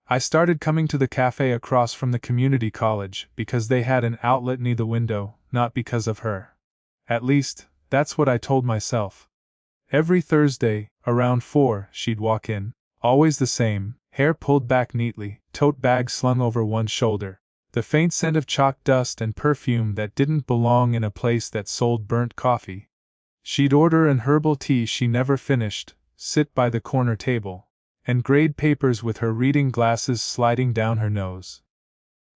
I started coming to the cafe across from the community college because they had an outlet near the window, not because of her. At least, that's what I told myself. Every Thursday, around 4, she'd walk in, always the same, hair pulled back neatly, tote bag slung over one shoulder, the faint scent of chalk dust and perfume that didn't belong in a place that sold burnt coffee. She'd order an herbal tea she never finished, sit by the corner table, and grade papers with her reading glasses sliding down her nose.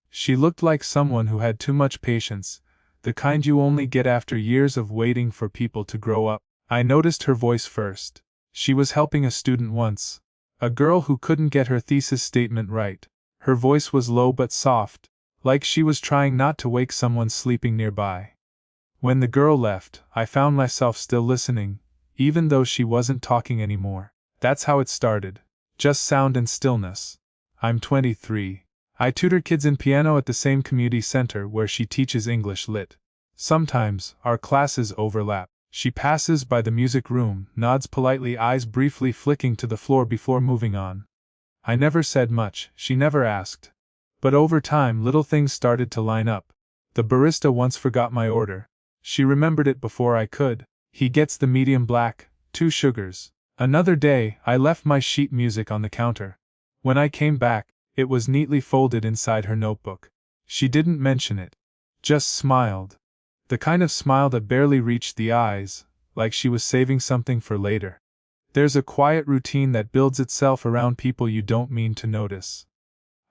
She looked like someone who had too much patience, the kind you only get after years of waiting for people to grow up. I noticed her voice first. She was helping a student once, a girl who couldn't get her thesis statement right. Her voice was low but soft, like she was trying not to wake someone sleeping nearby. When the girl left, I found myself still listening, even though she wasn't talking anymore. That's how it started. Just sound and stillness. I'm 23. I tutor kids in piano at the same community center where she teaches English Lit. Sometimes, our classes overlap. She passes by the music room, nods politely, eyes briefly flicking to the floor before moving on. I never said much, she never asked. But over time little things started to line up. The barista once forgot my order. She remembered it before I could. He gets the medium black, 2 sugars. Another day, I left my sheet music on the counter. When I came back, it was neatly folded inside her notebook. She didn't mention it. Just smiled. The kind of smile that barely reached the eyes, like she was saving something for later. There's a quiet routine that builds itself around people you don't mean to notice.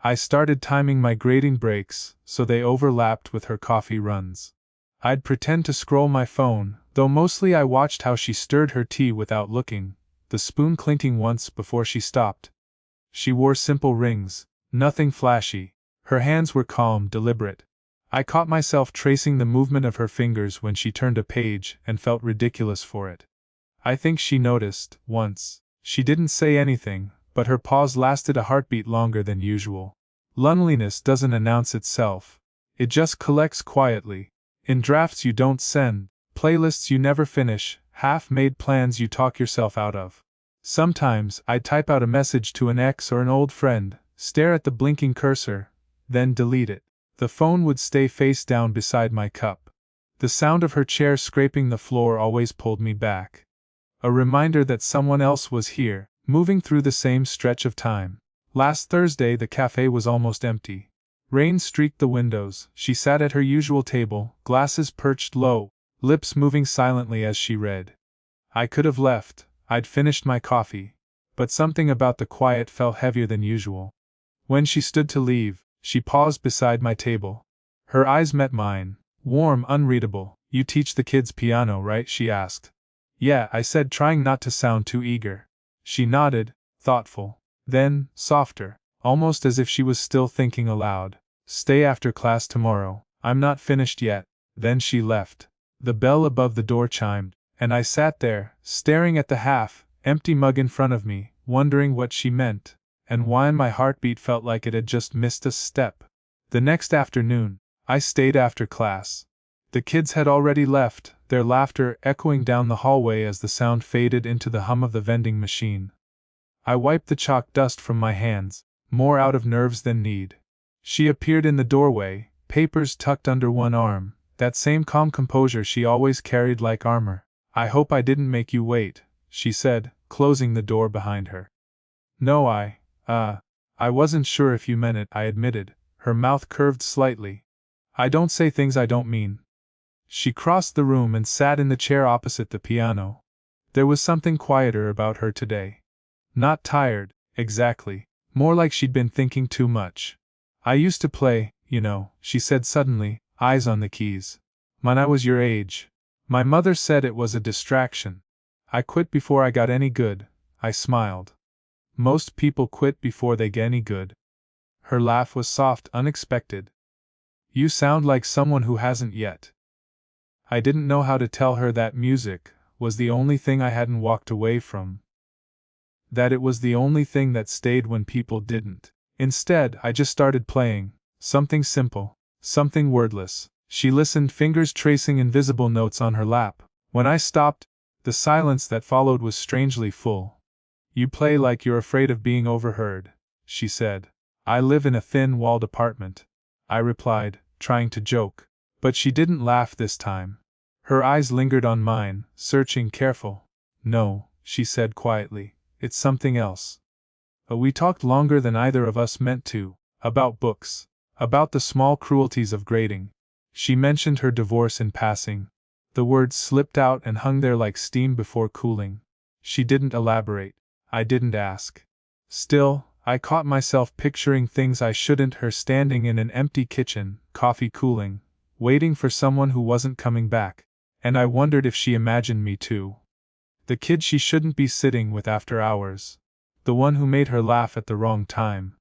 I started timing my grading breaks so they overlapped with her coffee runs. I'd pretend to scroll my phone, though mostly I watched how she stirred her tea without looking, the spoon clinking once before she stopped. She wore simple rings, nothing flashy. Her hands were calm, deliberate. I caught myself tracing the movement of her fingers when she turned a page and felt ridiculous for it. I think she noticed, once. She didn't say anything, but her pause lasted a heartbeat longer than usual. Loneliness doesn't announce itself. It just collects quietly. In drafts you don't send, playlists you never finish, half-made plans you talk yourself out of. Sometimes I'd type out a message to an ex or an old friend, stare at the blinking cursor, then delete it. The phone would stay face down beside my cup. The sound of her chair scraping the floor always pulled me back. A reminder that someone else was here, moving through the same stretch of time. Last Thursday the cafe was almost empty. Rain streaked the windows. She sat at her usual table, glasses perched low, lips moving silently as she read. I could have left. I'd finished my coffee. But something about the quiet felt heavier than usual. When she stood to leave, she paused beside my table. Her eyes met mine, warm, unreadable. You teach the kids piano, right? She asked. Yeah, I said, trying not to sound too eager. She nodded, thoughtful. Then, softer, almost as if she was still thinking aloud. Stay after class tomorrow. I'm not finished yet. Then she left. The bell above the door chimed, and I sat there, staring at the half-empty mug in front of me, wondering what she meant, and why my heartbeat felt like it had just missed a step. The next afternoon, I stayed after class. The kids had already left, their laughter echoing down the hallway as the sound faded into the hum of the vending machine. I wiped the chalk dust from my hands, more out of nerves than need. She appeared in the doorway, papers tucked under one arm, that same calm composure she always carried like armor. I hope I didn't make you wait, she said, closing the door behind her. No, I wasn't sure if you meant it, I admitted, her mouth curved slightly. I don't say things I don't mean. She crossed the room and sat in the chair opposite the piano. There was something quieter about her today. Not tired, exactly, more like she'd been thinking too much. I used to play, you know, she said suddenly, eyes on the keys. When I was your age. My mother said it was a distraction. I quit before I got any good, I smiled. Most people quit before they get any good. Her laugh was soft, unexpected. You sound like someone who hasn't yet. I didn't know how to tell her that music was the only thing I hadn't walked away from. That it was the only thing that stayed when people didn't. Instead, I just started playing, something simple, something wordless. She listened, fingers tracing invisible notes on her lap. When I stopped, the silence that followed was strangely full. You play like you're afraid of being overheard, she said. I live in a thin-walled apartment, I replied, trying to joke. But she didn't laugh this time. Her eyes lingered on mine, searching, careful. No, she said quietly, it's something else. We talked longer than either of us meant to, about books, about the small cruelties of grading. She mentioned her divorce in passing. The words slipped out and hung there like steam before cooling. She didn't elaborate. I didn't ask. Still, I caught myself picturing things I shouldn't, her standing in an empty kitchen, coffee cooling, waiting for someone who wasn't coming back. And I wondered if she imagined me too. The kid she shouldn't be sitting with after hours. The one who made her laugh at the wrong time.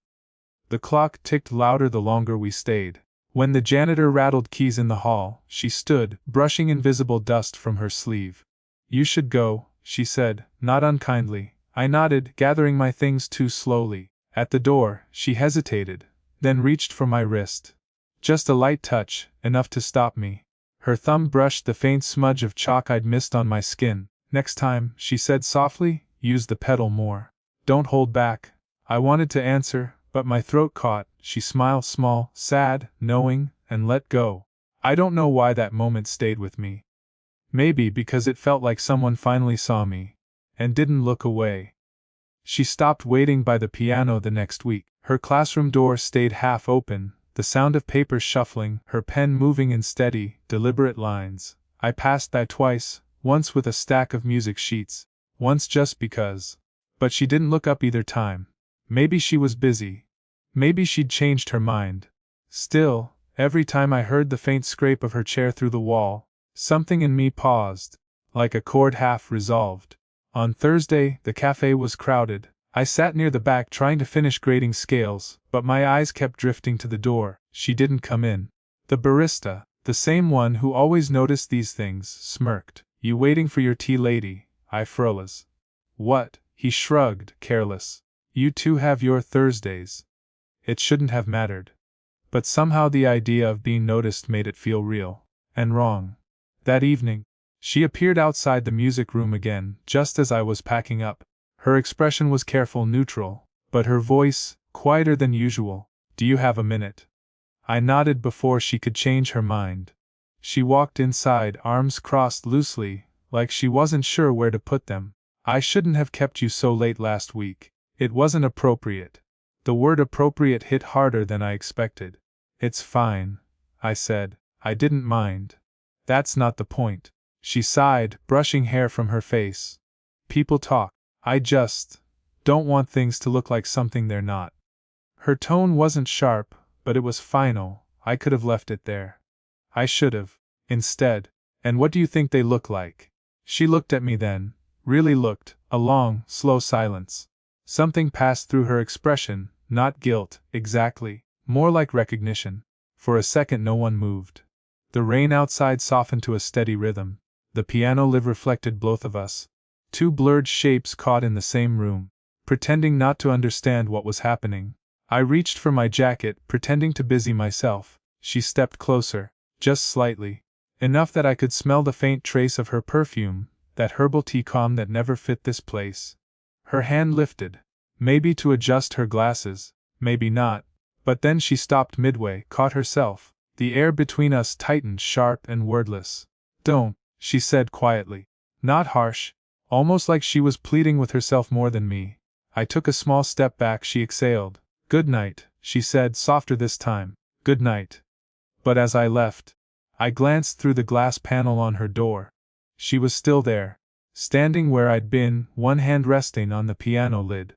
The clock ticked louder the longer we stayed. When the janitor rattled keys in the hall, she stood, brushing invisible dust from her sleeve. You should go, she said, not unkindly. I nodded, gathering my things too slowly. At the door, she hesitated, then reached for my wrist. Just a light touch, enough to stop me. Her thumb brushed the faint smudge of chalk I'd missed on my skin. Next time, she said softly, use the pedal more. Don't hold back. I wanted to answer, but my throat caught. She smiled, small, sad, knowing, and let go. I don't know why that moment stayed with me. Maybe because it felt like someone finally saw me, and didn't look away. She stopped waiting by the piano the next week. Her classroom door stayed half open, the sound of paper shuffling, her pen moving in steady, deliberate lines. I passed by twice, once with a stack of music sheets, once just because. But she didn't look up either time. Maybe she was busy. Maybe she'd changed her mind. Still, every time I heard the faint scrape of her chair through the wall, something in me paused, like a chord half resolved. On Thursday, the cafe was crowded. I sat near the back trying to finish grading scales, but my eyes kept drifting to the door. She didn't come in. The barista, the same one who always noticed these things, smirked. You waiting for your tea, lady? I froze. What? He shrugged, careless. You two have your Thursdays. It shouldn't have mattered. But somehow the idea of being noticed made it feel real. And wrong. That evening, she appeared outside the music room again, just as I was packing up. Her expression was careful, neutral, but her voice, quieter than usual. Do you have a minute? I nodded before she could change her mind. She walked inside, arms crossed loosely, like she wasn't sure where to put them. I shouldn't have kept you so late last week. It wasn't appropriate. The word appropriate hit harder than I expected. It's fine, I said. I didn't mind. That's not the point. She sighed, brushing hair from her face. People talk. I just don't want things to look like something they're not. Her tone wasn't sharp, but it was final. I could have left it there. I should have. Instead, and what do you think they look like? She looked at me then, really looked, a long, slow silence. Something passed through her expression, not guilt, exactly, more like recognition. For a second no one moved. The rain outside softened to a steady rhythm. The piano lid reflected both of us. Two blurred shapes caught in the same room. Pretending not to understand what was happening, I reached for my jacket, pretending to busy myself. She stepped closer, just slightly. Enough that I could smell the faint trace of her perfume, that herbal tea calm that never fit this place. Her hand lifted. Maybe to adjust her glasses, maybe not. But then she stopped midway, caught herself. The air between us tightened, sharp and wordless. Don't, she said quietly. Not harsh. Almost like she was pleading with herself more than me. I took a small step back. She exhaled. Good night, she said, softer this time. Good night. But as I left, I glanced through the glass panel on her door. She was still there, standing where I'd been, one hand resting on the piano lid.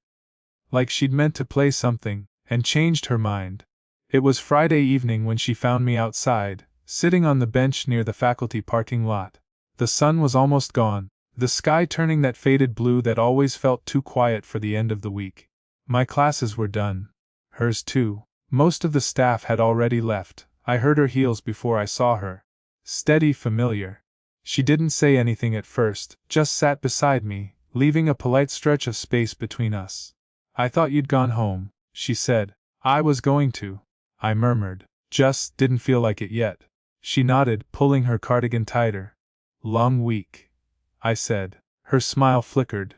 Like she'd meant to play something, and changed her mind. It was Friday evening when she found me outside, sitting on the bench near the faculty parking lot. The sun was almost gone, the sky turning that faded blue that always felt too quiet for the end of the week. My classes were done. Hers too. Most of the staff had already left. I heard her heels before I saw her. Steady, familiar. She didn't say anything at first, just sat beside me, leaving a polite stretch of space between us. I thought you'd gone home, she said. I was going to, I murmured. Just didn't feel like it yet. She nodded, pulling her cardigan tighter. Long week, I said. Her smile flickered.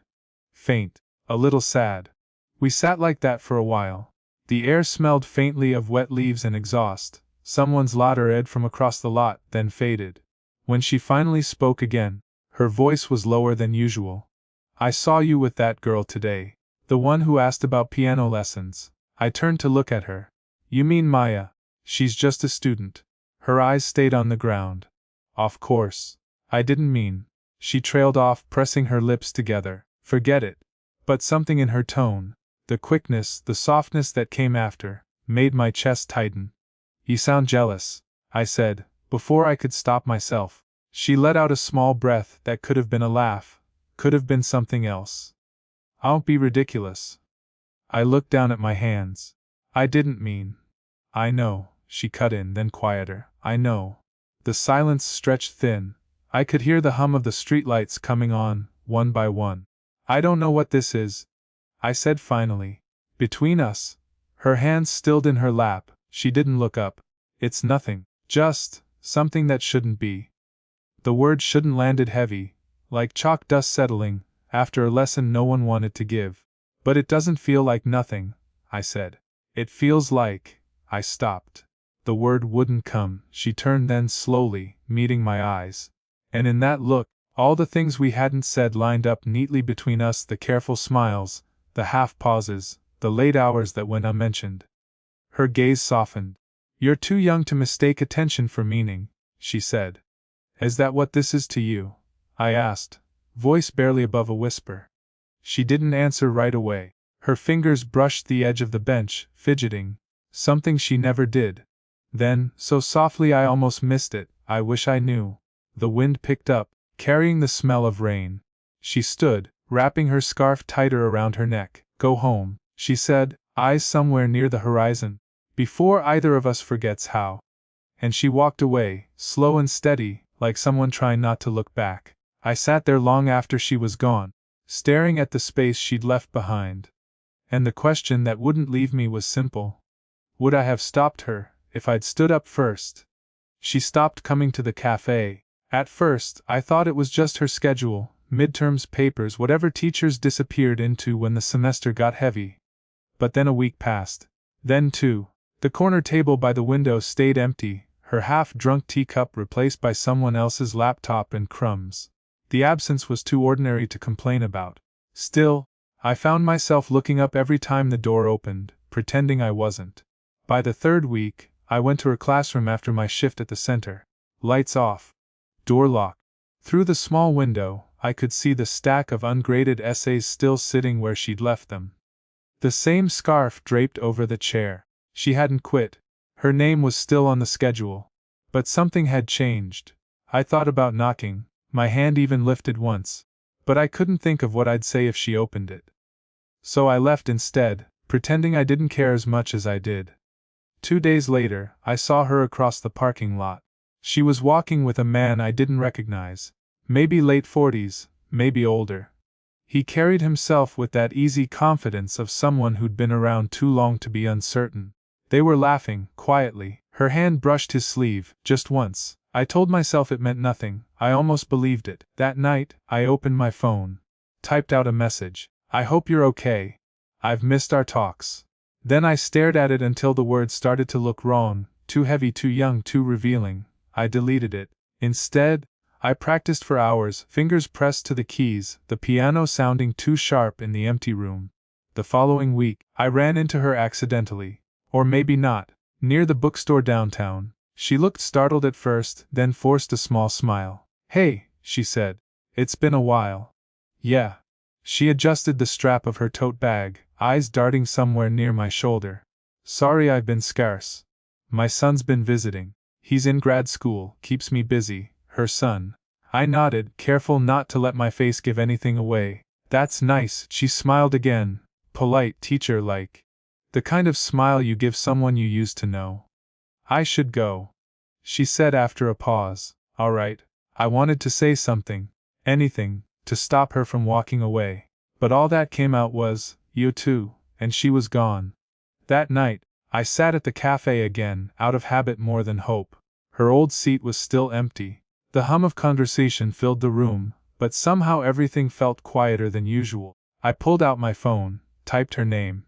Faint, a little sad. We sat like that for a while. The air smelled faintly of wet leaves and exhaust. Someone's laughter echoed from across the lot, then faded. When she finally spoke again, her voice was lower than usual. I saw you with that girl today. The one who asked about piano lessons. I turned to look at her. You mean Maya? She's just a student. Her eyes stayed on the ground. Of course. I didn't mean. She trailed off, pressing her lips together. Forget it. But something in her tone, the quickness, the softness that came after, made my chest tighten. You sound jealous, I said, before I could stop myself. She let out a small breath that could have been a laugh, could have been something else. Don't be ridiculous. I looked down at my hands. I didn't mean. I know, she cut in, then quieter. I know. The silence stretched thin. I could hear the hum of the streetlights coming on, one by one. I don't know what this is, I said finally. Between us. Her hands stilled in her lap, she didn't look up. It's nothing. Just something that shouldn't be. The word shouldn't landed heavy, like chalk dust settling, after a lesson no one wanted to give. But it doesn't feel like nothing, I said. It feels like. I stopped. The word wouldn't come. She turned then slowly, meeting my eyes. And in that look, all the things we hadn't said lined up neatly between us, the careful smiles, the half pauses, the late hours that went unmentioned. Her gaze softened. You're too young to mistake attention for meaning, she said. Is that what this is to you? I asked, voice barely above a whisper. She didn't answer right away. Her fingers brushed the edge of the bench, fidgeting, something she never did. Then, so softly I almost missed it, I wish I knew. The wind picked up, carrying the smell of rain. She stood, wrapping her scarf tighter around her neck. Go home, she said, eyes somewhere near the horizon, before either of us forgets how. And she walked away, slow and steady, like someone trying not to look back. I sat there long after she was gone, staring at the space she'd left behind. And the question that wouldn't leave me was simple. Would I have stopped her, if I'd stood up first? She stopped coming to the cafe. At first, I thought it was just her schedule, midterms, papers, whatever teachers disappeared into when the semester got heavy. But then a week passed. Then two. The corner table by the window stayed empty, her half-drunk teacup replaced by someone else's laptop and crumbs. The absence was too ordinary to complain about. Still, I found myself looking up every time the door opened, pretending I wasn't. By the third week, I went to her classroom after my shift at the center. Lights off. Door locked. Through the small window, I could see the stack of ungraded essays still sitting where she'd left them. The same scarf draped over the chair. She hadn't quit. Her name was still on the schedule. But something had changed. I thought about knocking, my hand even lifted once. But I couldn't think of what I'd say if she opened it. So I left instead, pretending I didn't care as much as I did. 2 days later, I saw her across the parking lot. She was walking with a man I didn't recognize. Maybe late 40s, maybe older. He carried himself with that easy confidence of someone who'd been around too long to be uncertain. They were laughing, quietly. Her hand brushed his sleeve, just once. I told myself it meant nothing. I almost believed it. That night, I opened my phone. Typed out a message. I hope you're okay. I've missed our talks. Then I stared at it until the words started to look wrong, too heavy, too young, too revealing. I deleted it. Instead, I practiced for hours, fingers pressed to the keys, the piano sounding too sharp in the empty room. The following week, I ran into her accidentally. Or maybe not, near the bookstore downtown. She looked startled at first, then forced a small smile. Hey, she said. It's been a while. Yeah. She adjusted the strap of her tote bag, eyes darting somewhere near my shoulder. Sorry I've been scarce. My son's been visiting. He's in grad school, keeps me busy. Her son. I nodded, careful not to let my face give anything away. That's nice, she smiled again, polite, teacher-like. The kind of smile you give someone you used to know. I should go, she said after a pause. All right. I wanted to say something, anything, to stop her from walking away. But all that came out was, you too, and she was gone. That night, I sat at the cafe again, out of habit more than hope. Her old seat was still empty. The hum of conversation filled the room, but somehow everything felt quieter than usual. I pulled out my phone, typed her name.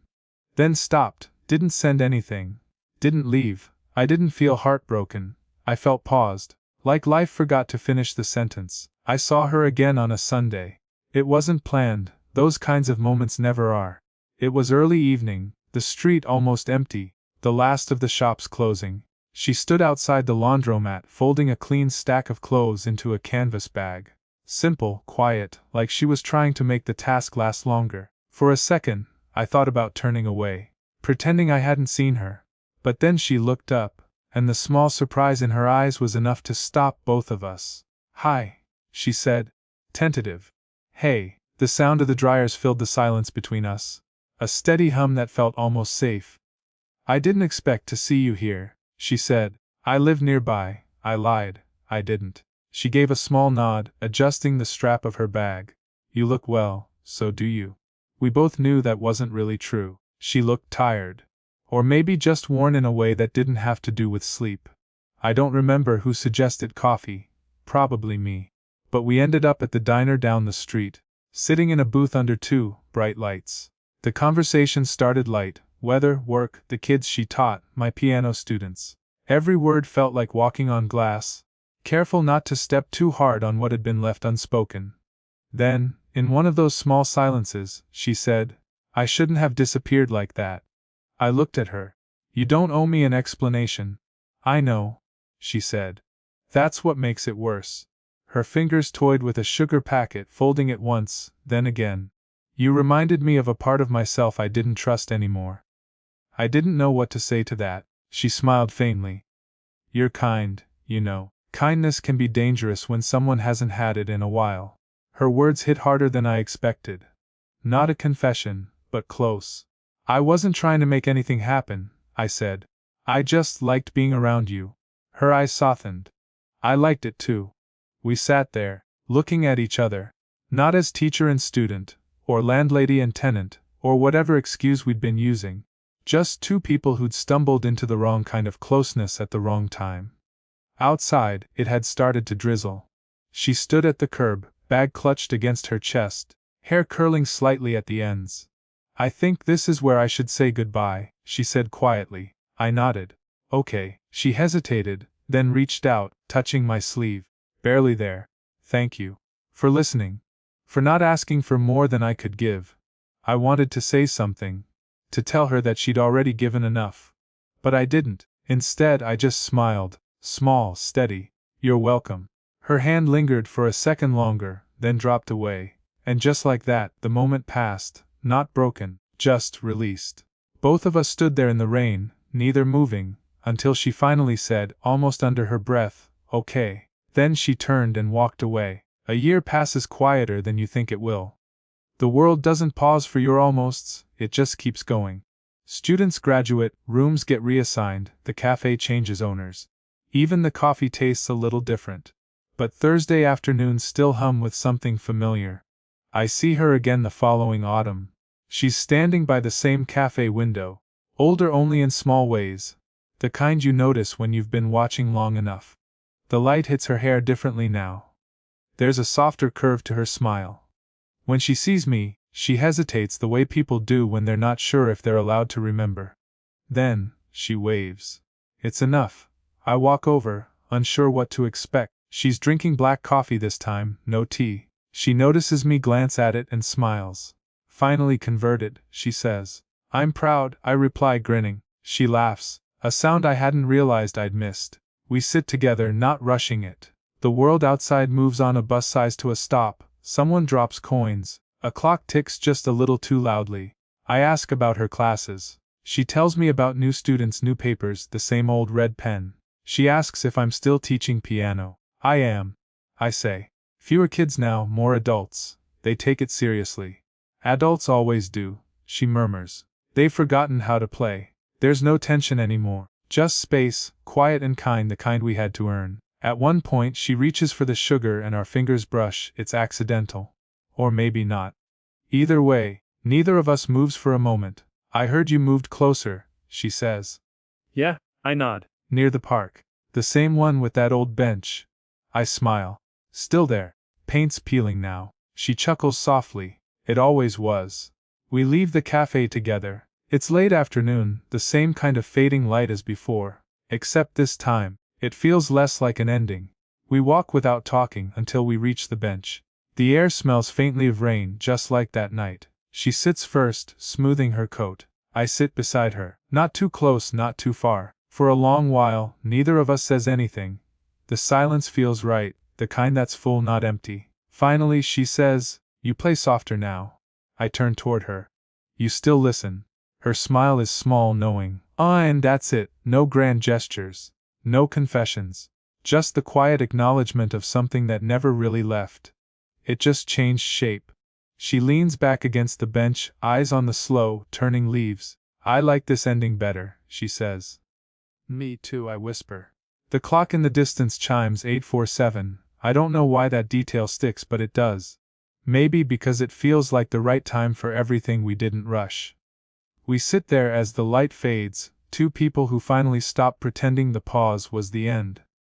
Then stopped, Didn't send anything. Didn't leave. I didn't feel heartbroken. I felt paused. Like life forgot to finish the sentence. I saw her again on a Sunday. It wasn't planned, those kinds of moments never are. It was early evening, the street almost empty, the last of the shops closing. She stood outside the laundromat folding a clean stack of clothes into a canvas bag. Simple, quiet, like she was trying to make the task last longer. For a second, I thought about turning away, pretending I hadn't seen her. But then she looked up, and the small surprise in her eyes was enough to stop both of us. "Hi," she said, tentative. "Hey." The sound of the dryers filled the silence between us, a steady hum that felt almost safe. "I didn't expect to see you here," she said. "I live nearby." I lied. I didn't. She gave a small nod, adjusting the strap of her bag. "You look well, so do you." We both knew that wasn't really true. She looked tired. Or maybe just worn in a way that didn't have to do with sleep. I don't remember who suggested coffee, probably me. But we ended up at the diner down the street, sitting in a booth under two bright lights. The conversation started light: weather, work, the kids she taught, my piano students. Every word felt like walking on glass, careful not to step too hard on what had been left unspoken. Then, in one of those small silences, she said, "I shouldn't have disappeared like that." I looked at her. "You don't owe me an explanation." "I know," she said. "That's what makes it worse." Her fingers toyed with a sugar packet, folding it once, then again. "You reminded me of a part of myself I didn't trust anymore." I didn't know what to say to that. She smiled faintly. "You're kind, you know. Kindness can be dangerous when someone hasn't had it in a while." Her words hit harder than I expected. Not a confession, but close. "I wasn't trying to make anything happen," I said. "I just liked being around you." Her eyes softened. I liked it too. We sat there, looking at each other, not as teacher and student, or landlady and tenant, or whatever excuse we'd been using. Just two people who'd stumbled into the wrong kind of closeness at the wrong time. Outside, it had started to drizzle. She stood at the curb, bag clutched against her chest, hair curling slightly at the ends. "I think this is where I should say goodbye," she said quietly. I nodded. "Okay." She hesitated, then reached out, touching my sleeve. "Barely there. Thank you. For listening. For not asking for more than I could give." I wanted to say something, to tell her that she'd already given enough. But I didn't. Instead, I just smiled, small, steady. "You're welcome." Her hand lingered for a second longer, then dropped away, and just like that, the moment passed, not broken, just released. Both of us stood there in the rain, neither moving, until she finally said, almost under her breath, "Okay." Then she turned and walked away. A year passes quieter than you think it will. The world doesn't pause for your almosts, it just keeps going. Students graduate, rooms get reassigned, the cafe changes owners. Even the coffee tastes a little different. But Thursday afternoons still hum with something familiar. I see her again the following autumn. She's standing by the same cafe window, older only in small ways, the kind you notice when you've been watching long enough. The light hits her hair differently now. There's a softer curve to her smile. When she sees me, she hesitates the way people do when they're not sure if they're allowed to remember. Then, she waves. It's enough. I walk over, unsure what to expect. She's drinking black coffee this time, no tea. She notices me glance at it and smiles. "Finally converted," she says. "I'm proud," I reply, grinning. She laughs, a sound I hadn't realized I'd missed. We sit together, not rushing it. The world outside moves on, a bus sighs to a stop, someone drops coins, a clock ticks just a little too loudly. I ask about her classes. She tells me about new students, new papers, the same old red pen. She asks if I'm still teaching piano. I am, I say. Fewer kids now, more adults. They take it seriously. Adults always do, she murmurs. They've forgotten how to play. There's no tension anymore. Just space, quiet and kind, the kind we had to earn. At one point she reaches for the sugar and our fingers brush. It's accidental. Or maybe not. Either way, neither of us moves for a moment. "I heard you moved closer," she says. "Yeah," I nod. "Near the park. The same one with that old bench." I smile. "Still there. Paint's peeling now." She chuckles softly. "It always was." We leave the cafe together, It's late afternoon, the same kind of fading light as before, except this time, it feels less like an ending. We walk without talking until we reach the bench. The air smells faintly of rain, just like that night. She sits first, smoothing her coat. I sit beside her, not too close, not too far. For a long while, neither of us says anything. The silence feels right, the kind that's full, not empty. Finally, she says, "You play softer now." I turn toward her. "You still listen." Her smile is small, knowing. And that's it, no grand gestures. No confessions. Just the quiet acknowledgement of something that never really left. It just changed shape. She leans back against the bench, eyes on the slow, turning leaves. "I like this ending better," she says. "Me too," I whisper. The clock in the distance chimes 8:47. I don't know why that detail sticks, but it does. Maybe because it feels like the right time for everything we didn't rush. We sit there as the light fades, two people who finally stop pretending the pause was the end.